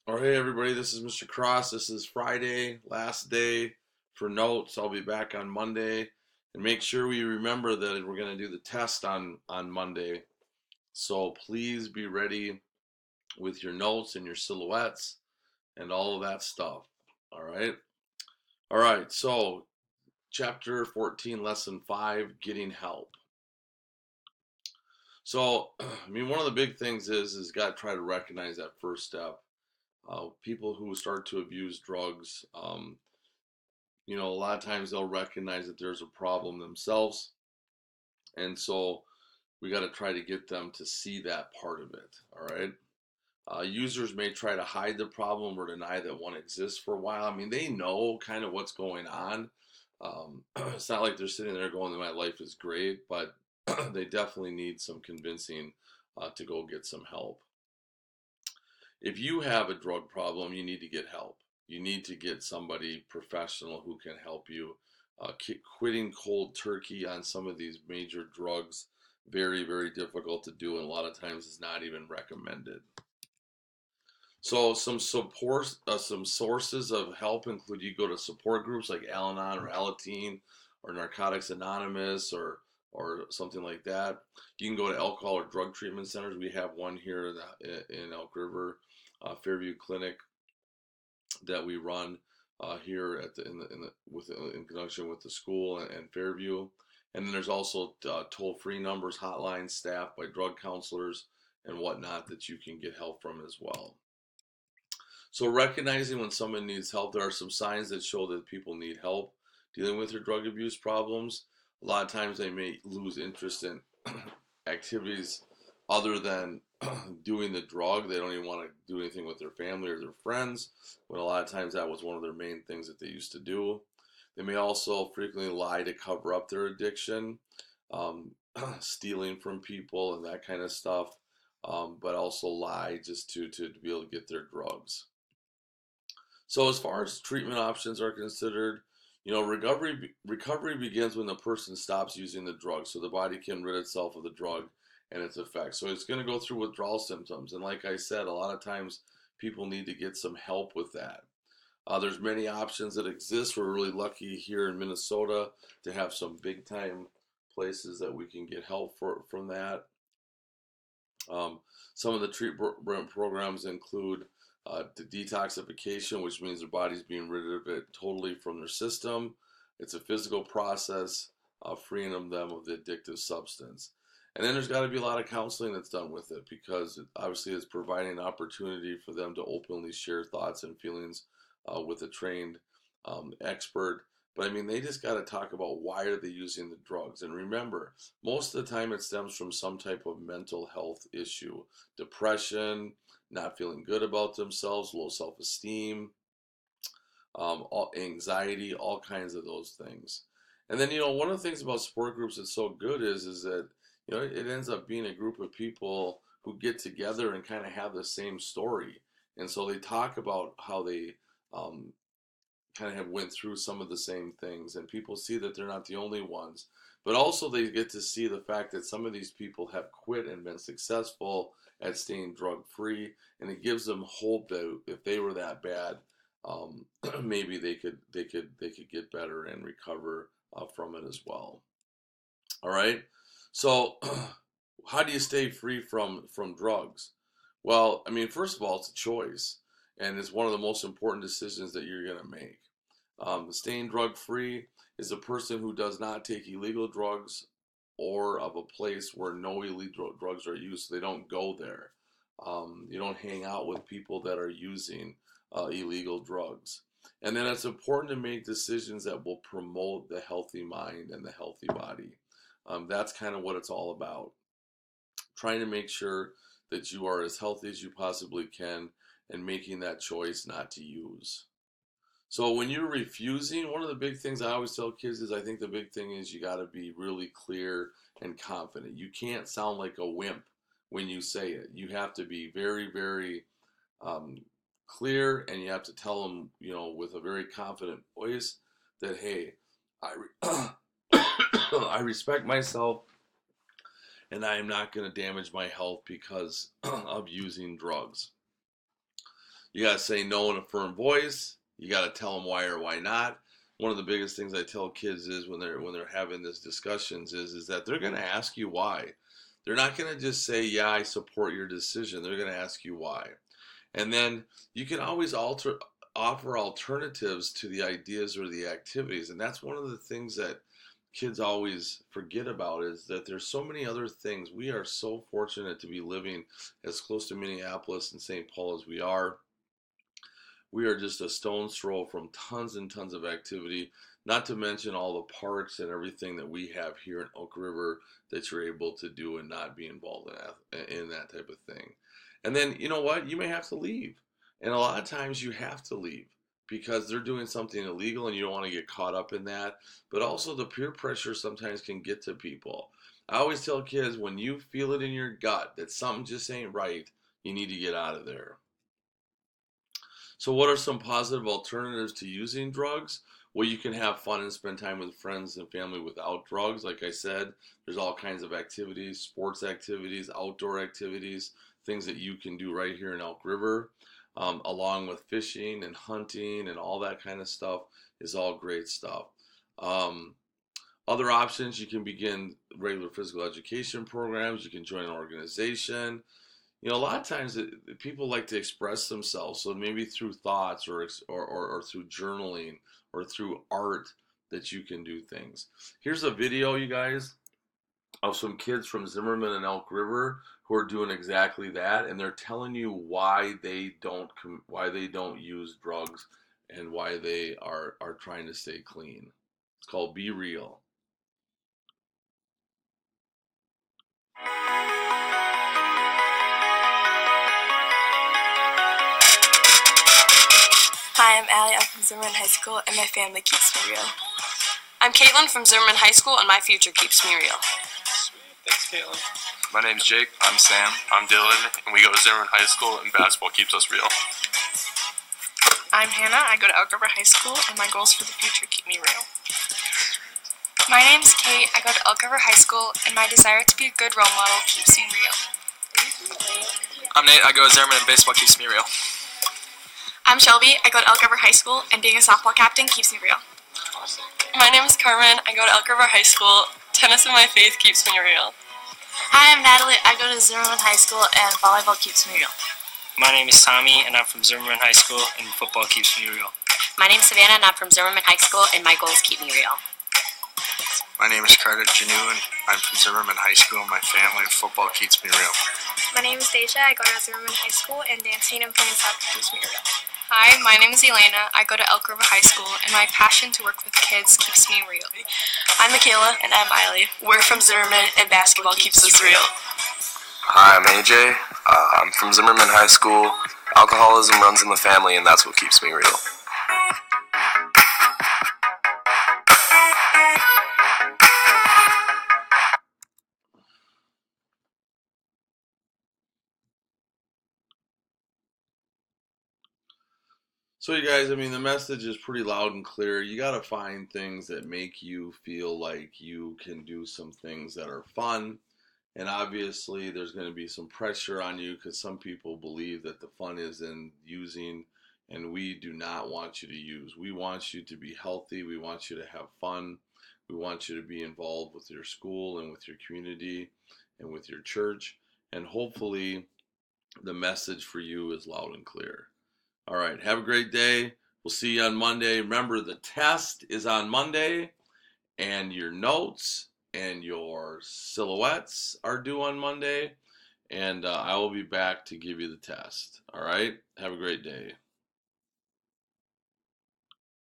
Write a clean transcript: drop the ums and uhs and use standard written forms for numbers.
All right, everybody, this is Mr. Cross. This is Friday, last day for notes. I'll be back on Monday. And make sure we remember that we're going to do the test on Monday. So please be ready with your notes and your silhouettes and all of that stuff. All right. All right. So, chapter 14, lesson 5, getting help. So, one of the big things is got to try to recognize that first step. People who start to abuse drugs, a lot of times they'll recognize that there's a problem themselves. And so we got to try to get them to see that part of it. All right. Users may try to hide the problem or deny that one exists for a while. They know kind of what's going on. It's not like they're sitting there going, my life is great, but they definitely need some convincing to go get some help. If you have a drug problem, you need to get help. You need to get somebody professional who can help you. Quitting cold turkey on some of these major drugs, very, very difficult to do, and a lot of times is not even recommended. So some support, some sources of help include you go to support groups like Al-Anon or Alateen or Narcotics Anonymous or something like that. You can go to alcohol or drug treatment centers. We have one here in Elk River, Fairview Clinic, that we run here at in conjunction with the school and Fairview. And then there's also toll-free numbers, hotlines staffed by drug counselors and whatnot that you can get help from as well. So recognizing when someone needs help, there are some signs that show that people need help dealing with their drug abuse problems. A lot of times they may lose interest in activities other than doing the drug. They don't even want to do anything with their family or their friends, when a lot of times that was one of their main things that they used to do. They may also frequently lie to cover up their addiction, stealing from people and that kind of stuff, but also lie just to be able to get their drugs. So as far as treatment options are considered, recovery begins when the person stops using the drug, so the body can rid itself of the drug and its effects. So it's going to go through withdrawal symptoms, and like I said, a lot of times people need to get some help with that. There's many options that exist. We're really lucky here in Minnesota to have some big time places that we can get help from that. Some of the treatment programs include the detoxification, which means their body's being rid of it totally from their system. It's a physical process, freeing them of the addictive substance. And then there's got to be a lot of counseling that's done with it, because it obviously is providing an opportunity for them to openly share thoughts and feelings with a trained expert. But they just got to talk about why are they using the drugs. And remember, most of the time it stems from some type of mental health issue, depression, not feeling good about themselves, low self-esteem, anxiety, all kinds of those things. And then, one of the things about support groups that's so good is that, it ends up being a group of people who get together and kind of have the same story. And so they talk about how they kind of have went through some of the same things, and people see that they're not the only ones. But also they get to see the fact that some of these people have quit and been successful at staying drug free, and it gives them hope that if they were that bad, maybe they could get better and recover from it as well. All right. So, how do you stay free from drugs? Well, first of all, it's a choice, and it's one of the most important decisions that you're going to make. Staying drug free is a person who does not take illegal drugs or of a place where no illegal drugs are used, so they don't go there. You don't hang out with people that are using illegal drugs. And then it's important to make decisions that will promote the healthy mind and the healthy body. That's kind of what it's all about. Trying to make sure that you are as healthy as you possibly can and making that choice not to use. So when you're refusing, one of the big things I always tell kids is I think the big thing is you got to be really clear and confident. You can't sound like a wimp when you say it. You have to be very, very clear, and you have to tell them, with a very confident voice that, hey, I respect myself, and I am not going to damage my health because of using drugs. You got to say no in a firm voice. You got to tell them why or why not. One of the biggest things I tell kids is when they're having these discussions is that they're going to ask you why. They're not going to just say, yeah, I support your decision. They're going to ask you why. And then you can always offer alternatives to the ideas or the activities. And that's one of the things that kids always forget about, is that there's so many other things. We are so fortunate to be living as close to Minneapolis and St. Paul as we are. We are just a stone's throw from tons and tons of activity, not to mention all the parks and everything that we have here in Oak River that you're able to do and not be involved in that type of thing. And then, you know what? You may have to leave. And a lot of times you have to leave because they're doing something illegal and you don't want to get caught up in that. But also the peer pressure sometimes can get to people. I always tell kids, when you feel it in your gut that something just ain't right, you need to get out of there. So what are some positive alternatives to using drugs? Well, you can have fun and spend time with friends and family without drugs. Like I said, there's all kinds of activities, sports activities, outdoor activities, things that you can do right here in Elk River, along with fishing and hunting and all that kind of stuff is all great stuff. Other options, you can begin regular physical education programs. You can join an organization. You know, a lot of times people like to express themselves, so maybe through thoughts or through journaling or through art that you can do things. Here's a video, you guys, of some kids from Zimmerman and Elk River who are doing exactly that, and they're telling you why they don't use drugs and why they are trying to stay clean. It's called Be Real. Hi, I'm Allie. I'm from Zimmerman High School, and my family keeps me real. I'm Caitlin from Zimmerman High School, and my future keeps me real. Thanks, Caitlin. My name's Jake. I'm Sam. I'm Dylan, and we go to Zimmerman High School, and basketball keeps us real. I'm Hannah. I go to Elk River High School, and my goals for the future keep me real. My name's Kate. I go to Elk River High School, and my desire to be a good role model keeps me real. I'm Nate. I go to Zimmerman, and baseball keeps me real. I'm Shelby. I go to Elk River High School, and being a softball captain keeps me real. My name is Carmen. I go to Elk River High School. Tennis and my faith keeps me real. Hi, I'm Natalie. I go to Zimmerman High School, and volleyball keeps me real. My name is Tommy, and I'm from Zimmerman High School, and football keeps me real. My name is Savannah, and I'm from Zimmerman High School, and my goals keep me real. My name is Carter Janu, and I'm from Zimmerman High School, and my family and football keeps me real. My name is Deja. I go to Zimmerman High School, and dancing and playing soccer keeps me real. Hi, my name is Elena. I go to Elk River High School, and my passion to work with kids keeps me real. I'm Michaela, and I'm Miley. We're from Zimmerman, and basketball keeps us real. Hi, I'm AJ. I'm from Zimmerman High School. Alcoholism runs in the family, and that's what keeps me real. So you guys, I mean, the message is pretty loud and clear. You got to find things that make you feel like you can do some things that are fun. And obviously there's going to be some pressure on you because some people believe that the fun is in using, and we do not want you to use. We want you to be healthy. We want you to have fun. We want you to be involved with your school and with your community and with your church. And hopefully the message for you is loud and clear. All right, have a great day. We'll see you on Monday. Remember, the test is on Monday, and your notes and your silhouettes are due on Monday, and I will be back to give you the test. All right, have a great day.